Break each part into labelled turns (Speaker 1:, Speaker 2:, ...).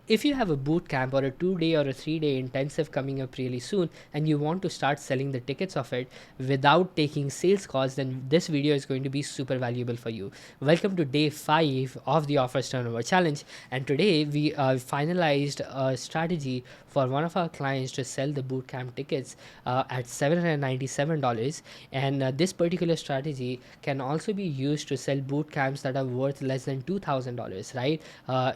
Speaker 1: if you have a boot camp or a 2-day or a 3-day intensive coming up really soon and you want to start selling the tickets of it without taking sales calls, then this video is going to be super valuable for you. Welcome to day 5 of the offers turnover challenge, and today we finalized a strategy for one of our clients to sell the bootcamp tickets at $797. And this particular strategy can also be used to sell boot camps that are worth less than $2,000, right?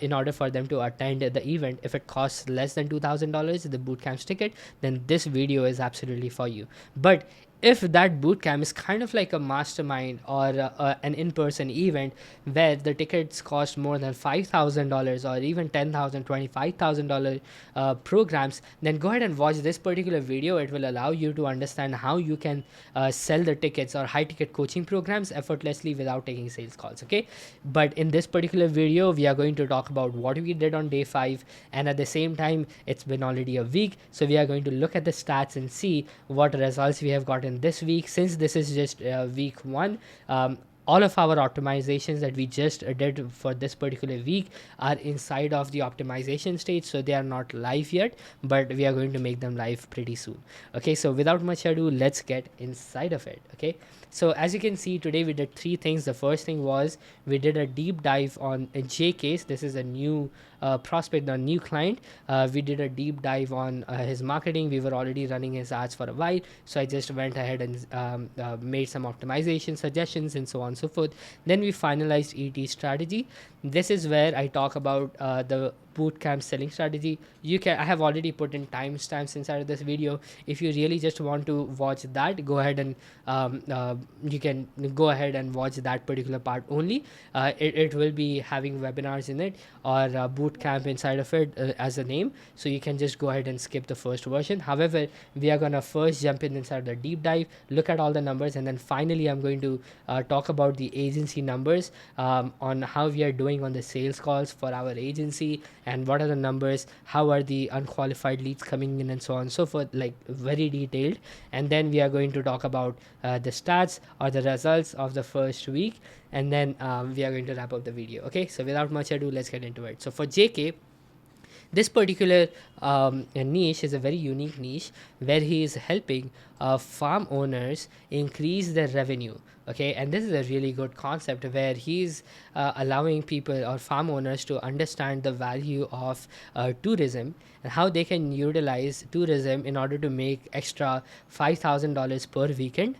Speaker 1: In order for them to attend the event, if it costs less than $2,000, the boot camp's ticket, then this video is absolutely for you. But if that bootcamp is kind of like a mastermind or an in-person event where the tickets cost more than $5,000 or even $10,000, $25,000 programs, then go ahead and watch this particular video. It will allow you to understand how you can sell the tickets or high ticket coaching programs effortlessly without taking sales calls. Okay, but in this particular video we are going to talk about what we did on day 5, and at the same time it's been already a week, so we are going to look at the stats and see what results we have gotten this week. Since this is just week 1, all of our optimizations that we just did for this particular week are inside of the optimization stage, so they are not live yet, but we are going to make them live pretty soon. Okay, so without much ado, let's get inside of it. Okay, so as you can see, today we did 3 things. The first thing was we did a deep dive on J Case. This is a new prospect, a new client. We did a deep dive on his marketing. We were already running his ads for a while, so I just went ahead and made some optimization suggestions and so on and so forth. Then we finalized ET strategy. This is where I talk about the bootcamp selling strategy. I have already put in timestamps inside of this video. If you really just want to watch that, go ahead and you can go ahead and watch that particular part only. It will be having webinars in it or bootcamp inside of it as a name, so you can just go ahead and skip the first version. However, we are gonna first jump in inside the deep dive, look at all the numbers, and then finally I'm going to talk about the agency numbers, on how we are doing on the sales calls for our agency, and what are the numbers, how are the unqualified leads coming in, and so on and so forth, like very detailed. And then we are going to talk about the stats or the results of the first week, and then we are going to wrap up the video. Okay, so without much ado, let's get into it. So for JK, this particular niche is a very unique niche where he is helping farm owners increase their revenue. Okay, and this is a really good concept where he's allowing people or farm owners to understand the value of tourism and how they can utilize tourism in order to make extra $5,000 per weekend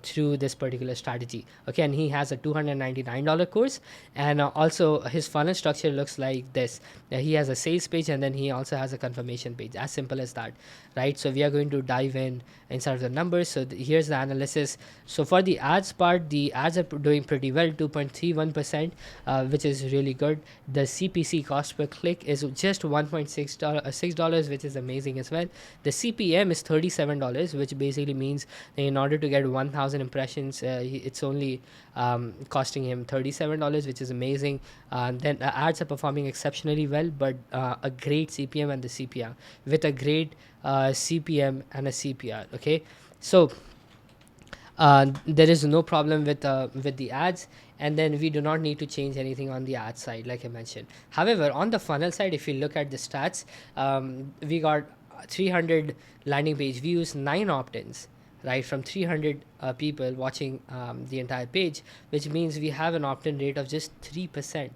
Speaker 1: through this particular strategy. Okay, and he has a $299 course, and also his funnel structure looks like this. He has a sales page, and then he also has a confirmation page. As simple as that, right? So we are going to dive in inside of the numbers. So here's the analysis. So for the ads part, the ads are doing pretty well, 2.31%, which is really good. The CPC, cost per click, is just $1.6, which is amazing as well. The CPM is $37, which basically means that in order to get 1,000 impressions, it's only costing him $37, which is amazing. Then ads are performing exceptionally well, but a great CPM and the CPR with a great CPM and a CPR. Okay, so there is no problem with the ads, and then we do not need to change anything on the ad side, like I mentioned. However, on the funnel side, if you look at the stats, we got 300 landing page views, 9 opt-ins, right, from 300 people watching the entire page, which means we have an opt-in rate of just 3%,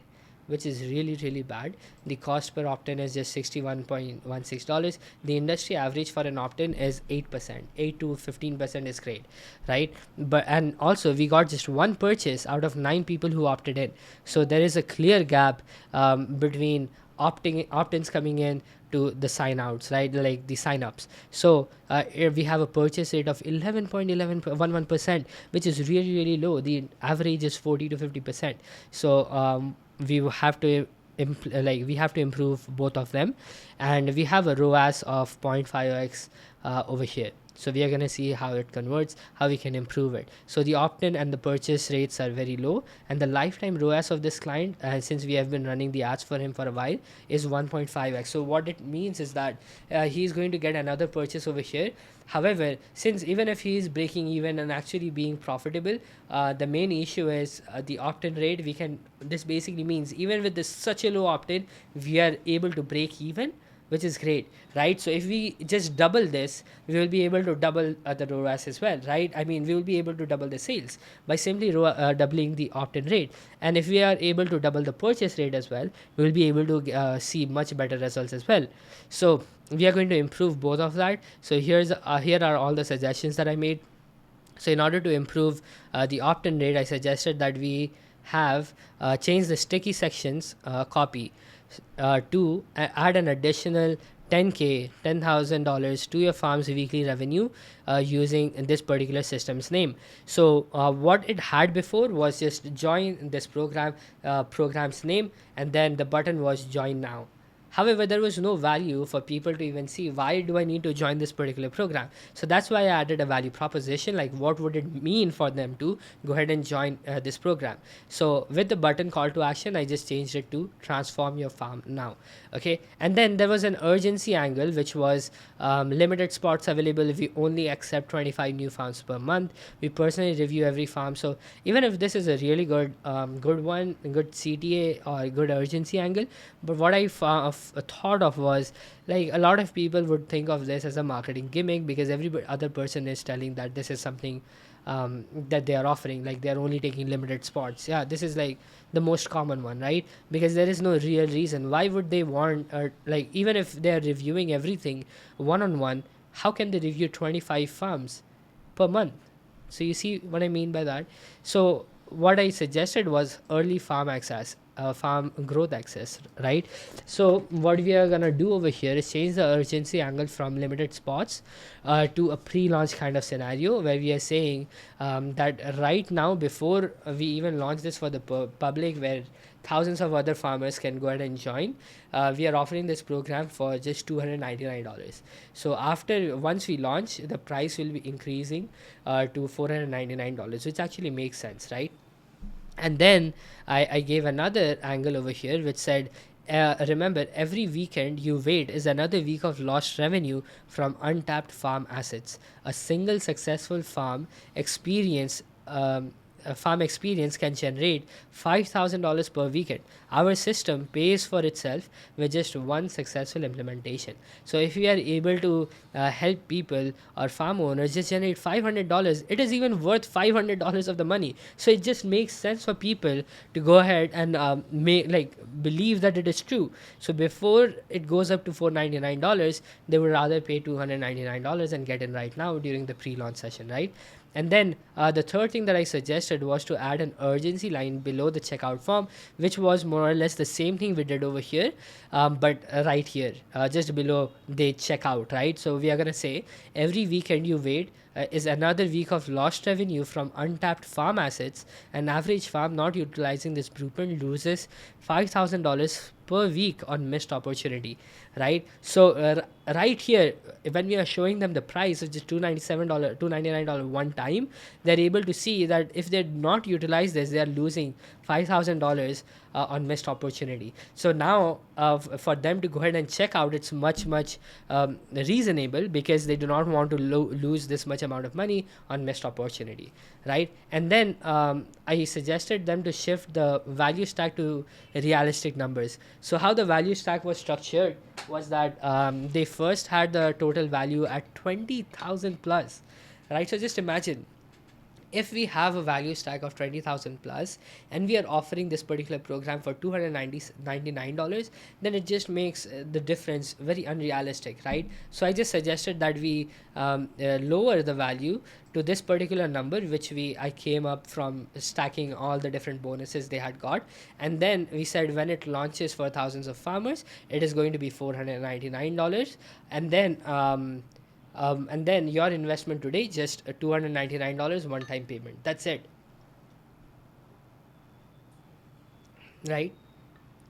Speaker 1: which is really, really bad. The cost per opt-in is just $61.16. The industry average for an opt-in is 8%. 8 to 15% is great, right? But and also we got just 1 purchase out of 9 people who opted in. So there is a clear gap between opt-ins coming in to the sign outs, right, like the sign ups. So we have a purchase rate of 11.11%, which is really, really low. The average is 40 to 50%. So we have to we have to improve both of them, and we have a ROAS of 0.5x over here. So we are going to see how it converts, how we can improve it. So the opt-in and the purchase rates are very low, and the lifetime ROAS of this client, since we have been running the ads for him for a while, is 1.5x. So what it means is that he's going to get another purchase over here. However, since even if he is breaking even and actually being profitable, the main issue is the opt-in rate. This basically means even with this such a low opt-in, we are able to break even, which is great, right? So if we just double this, we will be able to double the ROAS as well, right? I mean, we will be able to double the sales by simply doubling the opt-in rate. And if we are able to double the purchase rate as well, we will be able to see much better results as well. So we are going to improve both of that. So here are all the suggestions that I made. So in order to improve the opt-in rate, I suggested that we have changed the sticky sections copy to add an additional 10K, $10,000 to your farm's weekly revenue using this particular system's name. So what it had before was just join this program's name, and then the button was join now. However, there was no value for people to even see why do I need to join this particular program. So that's why I added a value proposition, like what would it mean for them to go ahead and join this program. So with the button call to action, I just changed it to transform your farm now. Okay, and then there was an urgency angle, which was limited spots available if we only accept 25 new farms per month. We personally review every farm. So even if this is a really good good CTA or good urgency angle, but what I thought of was, like, a lot of people would think of this as a marketing gimmick because every other person is telling that this is something that they are offering, like they're only taking limited spots. Yeah, this is like the most common one, right? Because there is no real reason why would they want, like, even if they're reviewing everything one on one, how can they review 25 farms per month? So you see what I mean by that. So what I suggested was early farm access, farm growth access, right? So what we are gonna do over here is change the urgency angle from limited spots to a pre-launch kind of scenario where we are saying that right now, before we even launch this for the public, where thousands of other farmers can go ahead and join, we are offering this program for just $299. So after, once we launch, the price will be increasing to $499, which actually makes sense, right? And then I gave another angle over here which said, remember, every weekend you wait is another week of lost revenue from untapped farm assets. A single successful farm experience can generate $5,000 per weekend. Our system pays for itself with just one successful implementation. So if we are able to help people or farm owners just generate $500, it is even worth $500 of the money. So it just makes sense for people to go ahead and believe that it is true. So before it goes up to $499, they would rather pay $299 and get in right now during the pre-launch session, right? And then the third thing that I suggested was to add an urgency line below the checkout form, which was more or less the same thing we did over here, but right here, just below the checkout, right? So we are going to say every weekend you wait is another week of lost revenue from untapped farm assets. An average farm not utilizing this blueprint loses $5,000 per week on missed opportunity, right? So right here, when we are showing them the price of just $297, $299 one time, they're able to see that if they not utilize this, they are losing $5,000 on missed opportunity. So now for them to go ahead and check out, it's much reasonable because they do not want to lose this much amount of money on missed opportunity, right? And then I suggested them to shift the value stack to realistic numbers. So how the value stack was structured was that they first had the total value at 20,000 plus, right? So just imagine, if we have a value stack of 20,000 plus and we are offering this particular program for $299, then it just makes the difference very unrealistic, right? So I just suggested that we lower the value to this particular number, which I came up from stacking all the different bonuses they had got. And then we said when it launches for thousands of farmers, it is going to be $499. And then your investment today, just $299 one-time payment. That's it, right?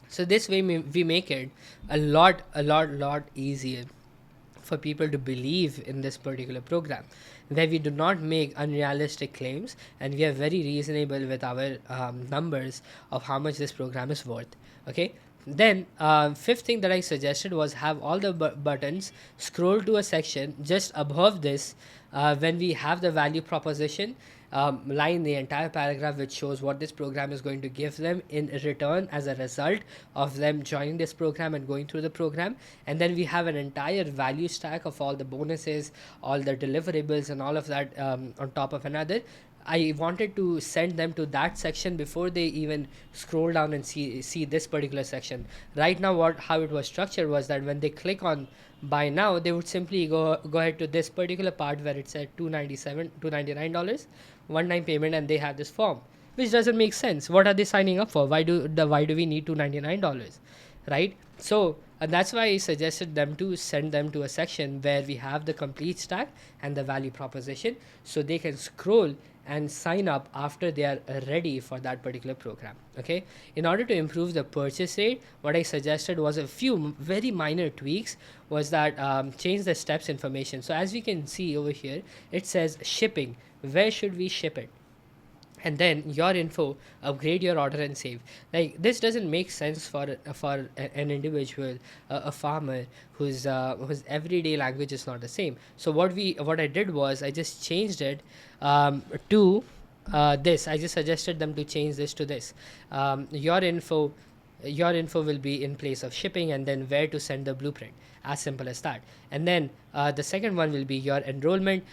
Speaker 1: So this way we make it a lot easier for people to believe in this particular program, where we do not make unrealistic claims and we are very reasonable with our numbers of how much this program is worth. Okay. Then fifth thing that I suggested was have all the buttons scroll to a section just above this, when we have the value proposition line, the entire paragraph which shows what this program is going to give them in return as a result of them joining this program and going through the program. And then we have an entire value stack of all the bonuses, all the deliverables, and all of that on top of another. I wanted to send them to that section before they even scroll down and see this particular section. Right now, how it was structured was that when they click on buy now, they would simply go ahead to this particular part where it said $299, one-time payment, and they have this form, which doesn't make sense. What are they signing up for? Why do we need $299, right? So and that's why I suggested them to send them to a section where we have the complete stack and the value proposition, so they can scroll and sign up after they are ready for that particular program. Okay. In order to improve the purchase rate, what I suggested was a few very minor tweaks. Was that change the steps information. So as we can see over here, it says shipping. Where should we ship it? And then your info, upgrade your order and save. Like, this doesn't make sense for an individual, a farmer whose everyday language is not the same. So what I did was I just changed it to this. I just suggested them to change this to this. Your info will be in place of shipping, and then where to send the blueprint. As simple as that. And then the second one will be your enrollment,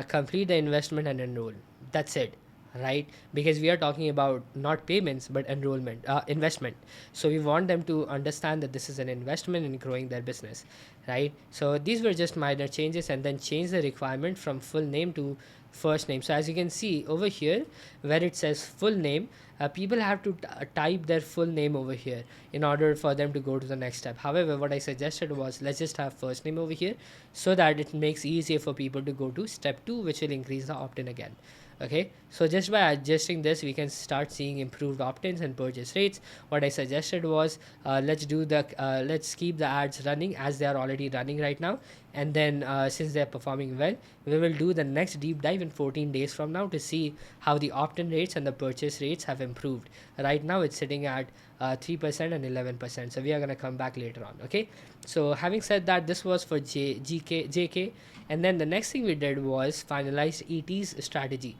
Speaker 1: complete the investment and enroll. That's it, right? Because we are talking about not payments but enrollment, investment. So we want them to understand that this is an investment in growing their business, right? So these were just minor changes. And then change the requirement from full name to first name. So as you can see over here where it says full name, people have to type their full name over here in order for them to go to the next step. However, what I suggested was, let's just have first name over here, so that it makes easier for people to go to step 2, which will increase the opt-in again. Okay, so just by adjusting this, we can start seeing improved opt-ins and purchase rates. What I suggested was, let's keep the ads running as they are already running right now, and then since they're performing well, we will do the next deep dive in 14 days from now to see how the opt-in rates and the purchase rates have improved. Right now it's sitting at 3% and 11%, so we are going to come back later on. Okay, so having said that, this was for JK. And then the next thing we did was finalized ET's strategy.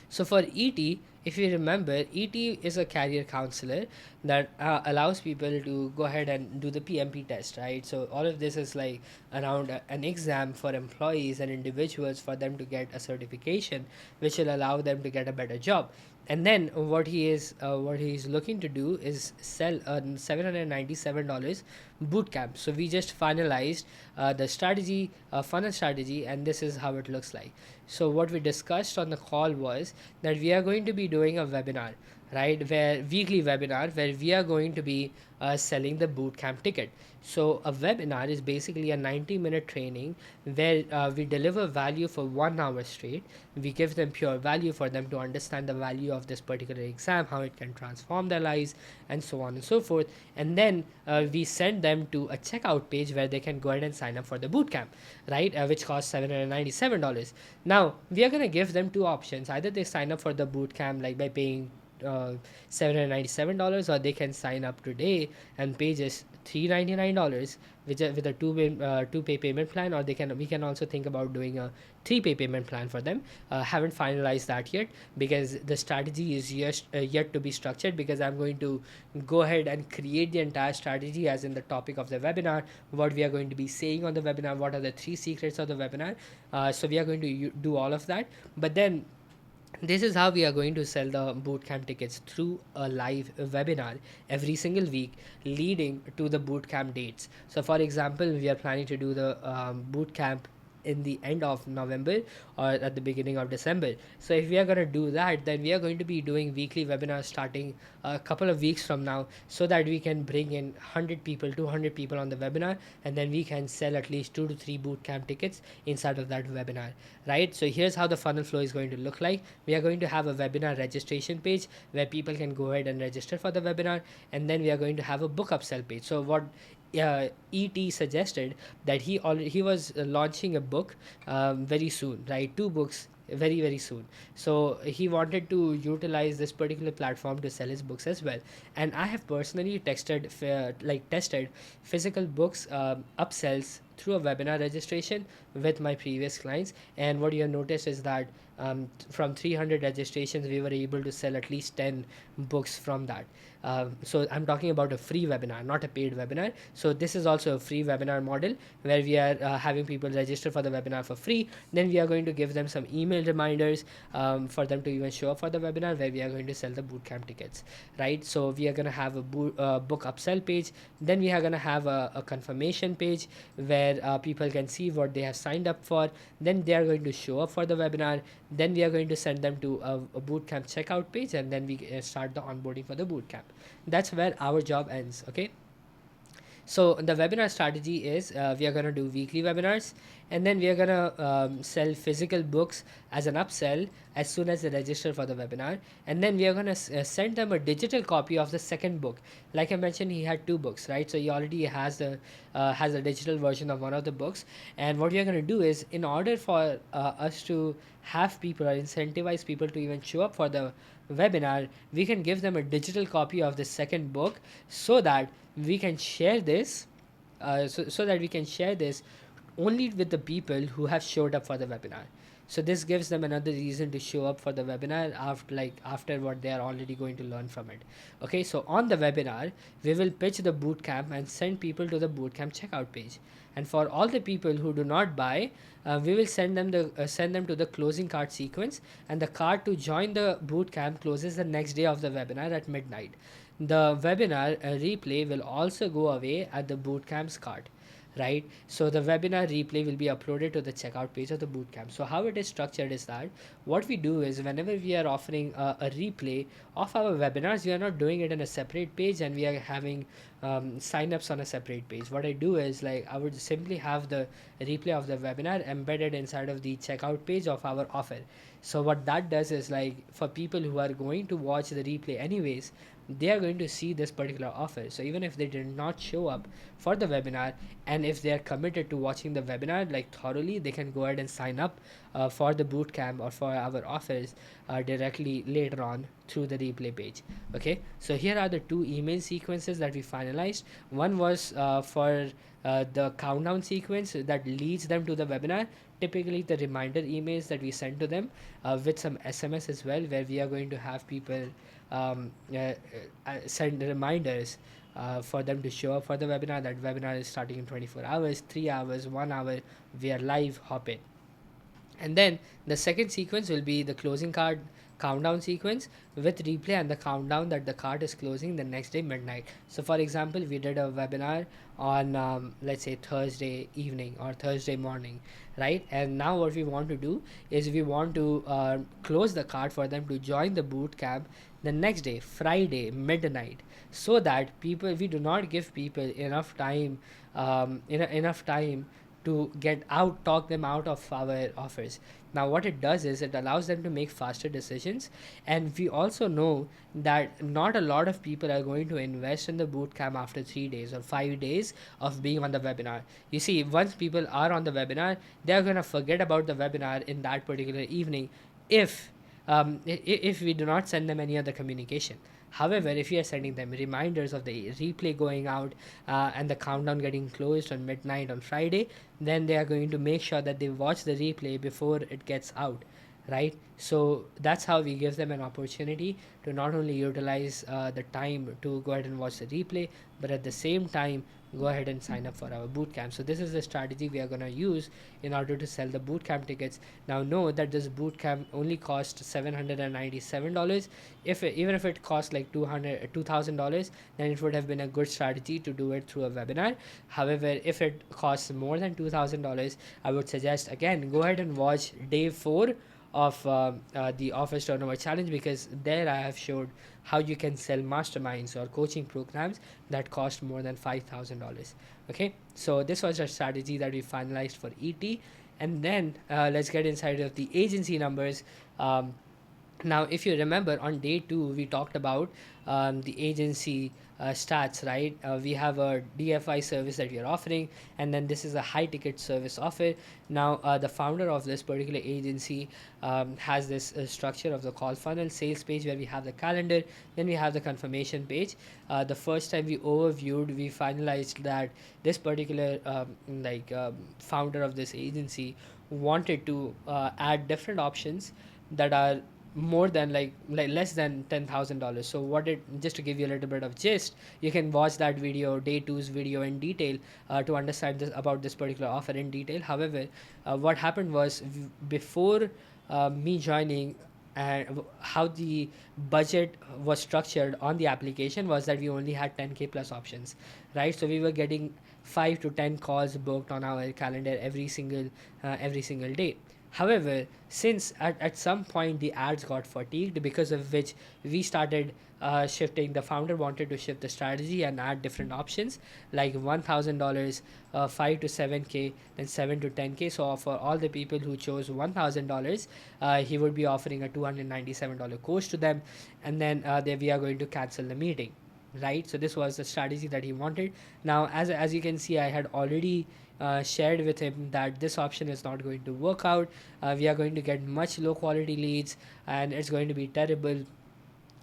Speaker 1: So for ET, if you remember, ET is a career counselor that allows people to go ahead and do the PMP test, right? So all of this is like around an exam for employees and individuals for them to get a certification, which will allow them to get a better job. And then what he's looking to do is sell a $797 bootcamp. So we just finalized the strategy, funnel strategy, and this is how it looks like. So what we discussed on the call was that we are going to be doing a webinar, right? Weekly webinar where we are going to be selling the bootcamp ticket. So a webinar is basically a 90-minute training where we deliver value for 1 hour straight. We give them pure value for them to understand the value of this particular exam, how it can transform their lives, and so on and so forth. And then we send them to a checkout page where they can go ahead and sign up for the bootcamp, right? Which costs $797. Now we are going to give them two options. Either they sign up for the bootcamp like by paying $797, or they can sign up today and pay just $399 with a two pay payment plan, or we can also think about doing a 3 pay payment plan for them. Haven't finalized that yet because the strategy is yet to be structured, because I'm going to go ahead and create the entire strategy as in the topic of the webinar, what we are going to be saying on the webinar, what are the 3 secrets of the webinar. So we are going to do all of that, but then this is how we are going to sell the bootcamp tickets, through a live webinar every single week leading to the bootcamp dates. So for example, we are planning to do the bootcamp in the end of November or at the beginning of December. So if we are going to do that, then we are going to be doing weekly webinars starting a couple of weeks from now, so that we can bring in 100 people, 200 people on the webinar, and then we can sell at least 2 to 3 bootcamp tickets inside of that webinar, right? So here's how the funnel flow is going to look like. We are going to have a webinar registration page where people can go ahead and register for the webinar, and then we are going to have a book upsell page. So what ET suggested that he was launching a book very soon, right? Two books very soon. So he wanted to utilize this particular platform to sell his books as well. And I have personally tested physical books upsells through a webinar registration with my previous clients. And what you have noticed is that from 300 registrations, we were able to sell at least 10 books from that. So I'm talking about a free webinar, not a paid webinar. So this is also a free webinar model where we are having people register for the webinar for free. Then we are going to give them some email reminders for them to even show up for the webinar, where we are going to sell the bootcamp tickets, right? So we are going to have a book upsell page. Then we are going to have a confirmation page where people can see what they have signed up for. Then they are going to show up for the webinar. Then we are going to send them to a bootcamp checkout page, and then we start the onboarding for the bootcamp. That's where our job ends. Okay, so the webinar strategy is we are going to do weekly webinars, and then we are going to sell physical books as an upsell as soon as they register for the webinar. And then we are going to send them a digital copy of the second book. Like I mentioned, he had two books, right? So he already has a digital version of one of the books. And what we are going to do is, in order for us to have people or incentivize people to even show up for the webinar, we can give them a digital copy of the second book, so that we can share this so that we can share this only with the people who have showed up for the webinar. So this gives them another reason to show up for the webinar after what they are already going to learn from it. Okay, so on the webinar, we will pitch the bootcamp and send people to the bootcamp checkout page. And for all the people who do not buy, we will send them to the closing card sequence, and the card to join the bootcamp closes the next day of the webinar at midnight. The webinar replay will also go away at the bootcamp's card, right? So the webinar replay will be uploaded to the checkout page of the bootcamp. So how it is structured is that what we do is, whenever we are offering a replay of our webinars, we are not doing it in a separate page and we are having signups on a separate page. What I do is, like, I would simply have the replay of the webinar embedded inside of the checkout page of our offer. So what that does is, like, for people who are going to watch the replay anyways, they are going to see this particular offer. So even if they did not show up for the webinar, and if they are committed to watching the webinar like thoroughly, they can go ahead and sign up for the bootcamp or for our offers directly later on through the replay page. Okay, so here are the two email sequences that we finalized. One was for the countdown sequence that leads them to the webinar, typically the reminder emails that we send to them with some SMS as well, where we are going to have people send reminders for them to show up for the webinar. That webinar is starting in 24 hours, 3 hours, 1 hour. We are live, hop in. And then the second sequence will be the closing card countdown sequence with replay and the countdown that the card is closing the next day midnight. So for example, we did a webinar on let's say Thursday evening or Thursday morning, right? And now what we want to do is we want to close the card for them to join the boot camp the next day, Friday midnight, so that people, we do not give people enough time enough time to get out, talk them out of our offers. Now what it does is it allows them to make faster decisions. And we also know that not a lot of people are going to invest in the bootcamp after 3 days or 5 days of being on the webinar. You see, once people are on the webinar, they're going to forget about the webinar in that particular evening if if we do not send them any other communication. However, if you are sending them reminders of the replay going out and the countdown getting closed on midnight on Friday, then they are going to make sure that they watch the replay before it gets out, right? So that's how we give them an opportunity to not only utilize the time to go ahead and watch the replay, but at the same time go ahead and sign up for our bootcamp. So this is the strategy we are going to use in order to sell the bootcamp tickets. Now know that this bootcamp only cost $797. Even if it cost like $2,000, then it would have been a good strategy to do it through a webinar. However, if it costs more than $2,000, I would suggest, again, go ahead and watch day 4 of the office turnover challenge, because there I have showed how you can sell masterminds or coaching programs that cost more than $5,000. Okay, so this was a strategy that we finalized for ET. And then let's get inside of the agency numbers. Now if you remember, on day 2 we talked about the agency stats, right? We have a DFI service that we are offering, and then this is a high ticket service offer. Now, the founder of this particular agency has this structure of the call funnel sales page where we have the calendar, then we have the confirmation page. The first time we overviewed, we finalized that this particular founder of this agency wanted to add different options that are more than like less than $10,000. So what it, just to give you a little bit of gist, you can watch that video, day two's video, in detail to understand this about this particular offer in detail. However, what happened was before me joining, and how the budget was structured on the application was that we only had 10k plus options, right? So we were getting 5 to 10 calls booked on our calendar every single day. However, since at some point the ads got fatigued, because of which we started shifting, the founder wanted to shift the strategy and add different options like $1,000, 5 to 7k, then 7 to 10k. So for all the people who chose $1,000, he would be offering a $297 course to them, and then we are going to cancel the meeting, right? So this was the strategy that he wanted. Now, as you can see, I had already shared with him that this option is not going to work out. We are going to get much low quality leads, and it's going to be terrible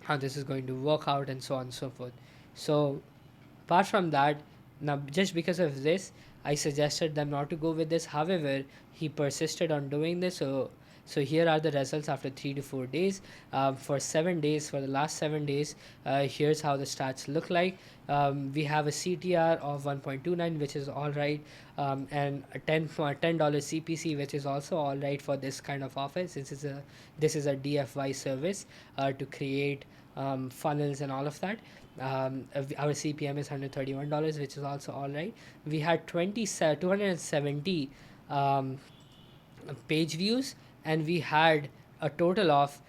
Speaker 1: how this is going to work out, and so on and so forth. So apart from that, now just because of this, I suggested them not to go with this. However, he persisted on doing this. So here are the results after 3 to 4 days. For 7 days, for the last 7 days, here's how the stats look like. We have a CTR of 1.29, which is all right, and a $10 CPC, which is also all right for this kind of offer, since this is a DFY service to create funnels and all of that. Our CPM is $131, which is also all right. We had 270 page views, and we had a total of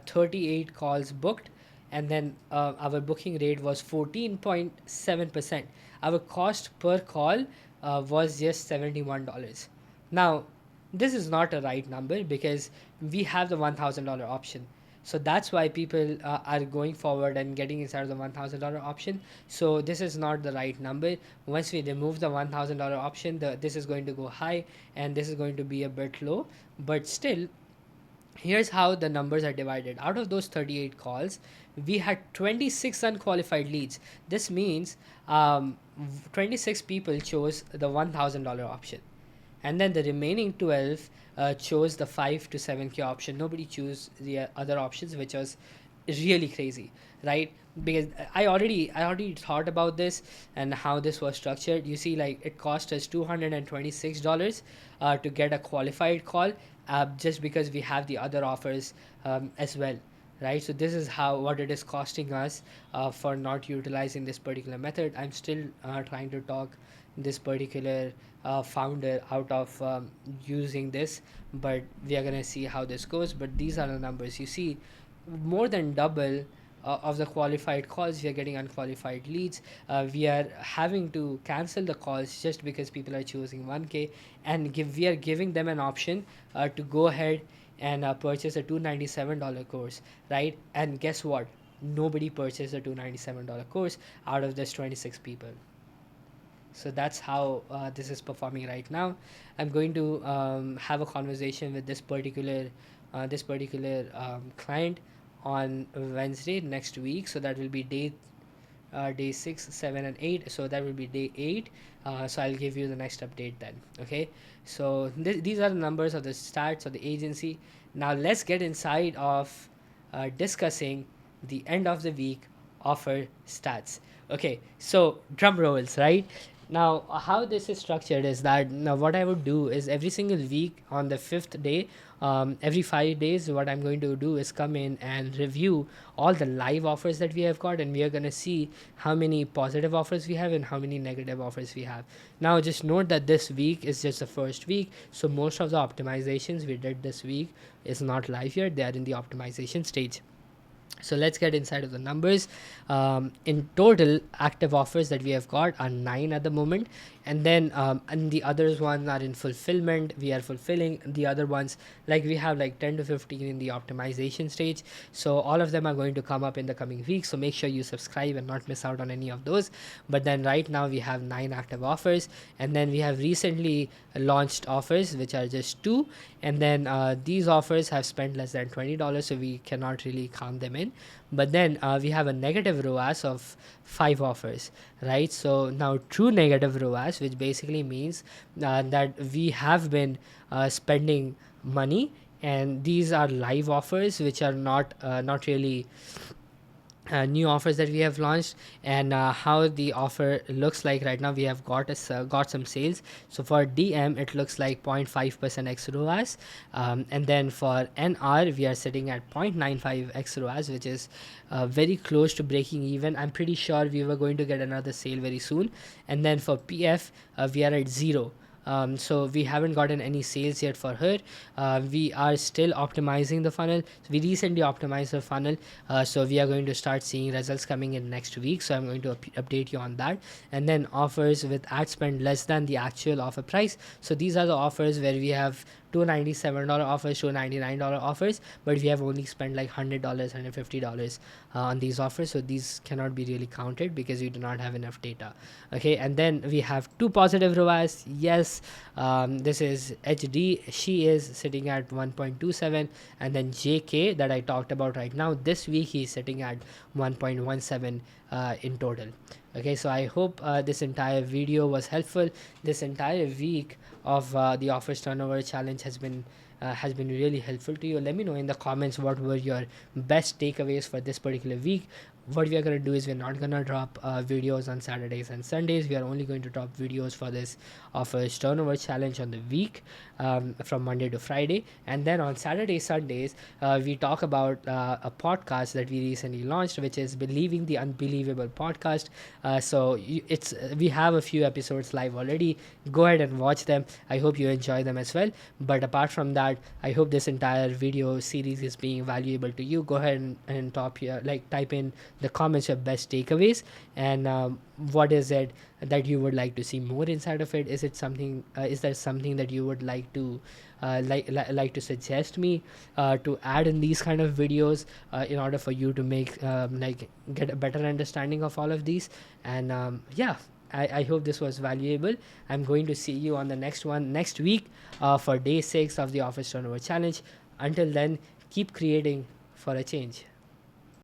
Speaker 1: 38 calls booked, and then our booking rate was 14.7%. Our cost per call was just $71. Now, this is not a right number because we have the $1,000 option. So that's why people are going forward and getting inside of the $1,000 option. So this is not the right number. Once we remove the $1,000 option, this is going to go high, and this is going to be a bit low. But still, here's how the numbers are divided. Out of those 38 calls, we had 26 unqualified leads. This means 26 people chose the $1,000 option, and then the remaining 12 chose the 5 to 7k option. Nobody chose the other options, which was really crazy, right? Because I already thought about this and how this was structured. You see, like, it cost us $226 to get a qualified call, just because we have the other offers as well, right? So this is how what it is costing us for not utilizing this particular method. I'm still trying to talk this particular founder out of using this, but we are gonna see how this goes. But these are the numbers. You see, more than double of the qualified calls, we are getting unqualified leads. We are having to cancel the calls just because people are choosing 1k, and we are giving them an option to go ahead and purchase a $297 course, right? And guess what? Nobody purchased a $297 course out of this 26 people. So that's how this is performing right now. I'm going to have a conversation with this particular client on Wednesday next week. So that will be day 6, 7, and 8. So that will be day 8. So I'll give you the next update then. Okay. So these are the numbers of the stats of the agency. Now let's get inside of discussing the end of the week offer stats. Okay. So drum rolls, right? Now, how this is structured is that, now what I would do is every single week on the 5th day, every 5 days, what I'm going to do is come in and review all the live offers that we have got, and we are going to see how many positive offers we have and how many negative offers we have. Now, just note that this week is just the first week, so most of the optimizations we did this week is not live yet. They are in the optimization stage. So let's get inside of the numbers. In total, active offers that we have got are 9 at the moment, and then and the others ones are in fulfillment. We are fulfilling the other ones, like we have like 10 to 15 in the optimization stage. So all of them are going to come up in the coming weeks. So make sure you subscribe and not miss out on any of those. But then right now we have 9 active offers, and then we have recently launched offers which are just 2, and then these offers have spent less than $20, so we cannot really count them in. But then we have a negative ROAS of 5 offers, right? So now true negative ROAS, which basically means that we have been spending money, and these are live offers which are not really new offers that we have launched. And how the offer looks like right now, we have got some sales. So for DM it looks like 0.5% x ROAS, and then for NR we are sitting at 0.95 x ROAS, which is very close to breaking even. I'm pretty sure we were going to get another sale very soon. And then for PF we are at 0. So we haven't gotten any sales yet for her. We are still optimizing the funnel. So we recently optimized the funnel, so we are going to start seeing results coming in next week. So I'm going to update you on that. And then offers with ad spend less than the actual offer price. So these are the offers where we have $297 offers, $299 offers, but we have only spent like $100, $150 on these offers. So these cannot be really counted because we do not have enough data. Okay, and then we have 2 positive ROAS. Yes, this is HD. She is sitting at 1.27, and then JK that I talked about right now, this week he's sitting at 1.17 in total. Okay, so I hope this entire video was helpful. This entire week of the offers turnover challenge has been really helpful to you. Let me know in the comments what were your best takeaways for this particular week. What we are going to do is we're not going to drop videos on Saturdays and Sundays. We are only going to drop videos for this offers turnover challenge on the week, from Monday to Friday. And then on Saturday, Sundays, we talk about a podcast that we recently launched, which is Believing the Unbelievable podcast. We have a few episodes live already. Go ahead and watch them. I hope you enjoy them as well. But apart from that, I hope this entire video series is being valuable to you. Go ahead and type in the comments your best takeaways, and what is it that you would like to see more inside of it. Is it something is there something that you would like to like to suggest me to add in these kind of videos, in order for you to make get a better understanding of all of these. And yeah, I hope this was valuable. I'm going to see you on the next one next week for day 6 of the office turnover challenge. Until then, keep creating for a change.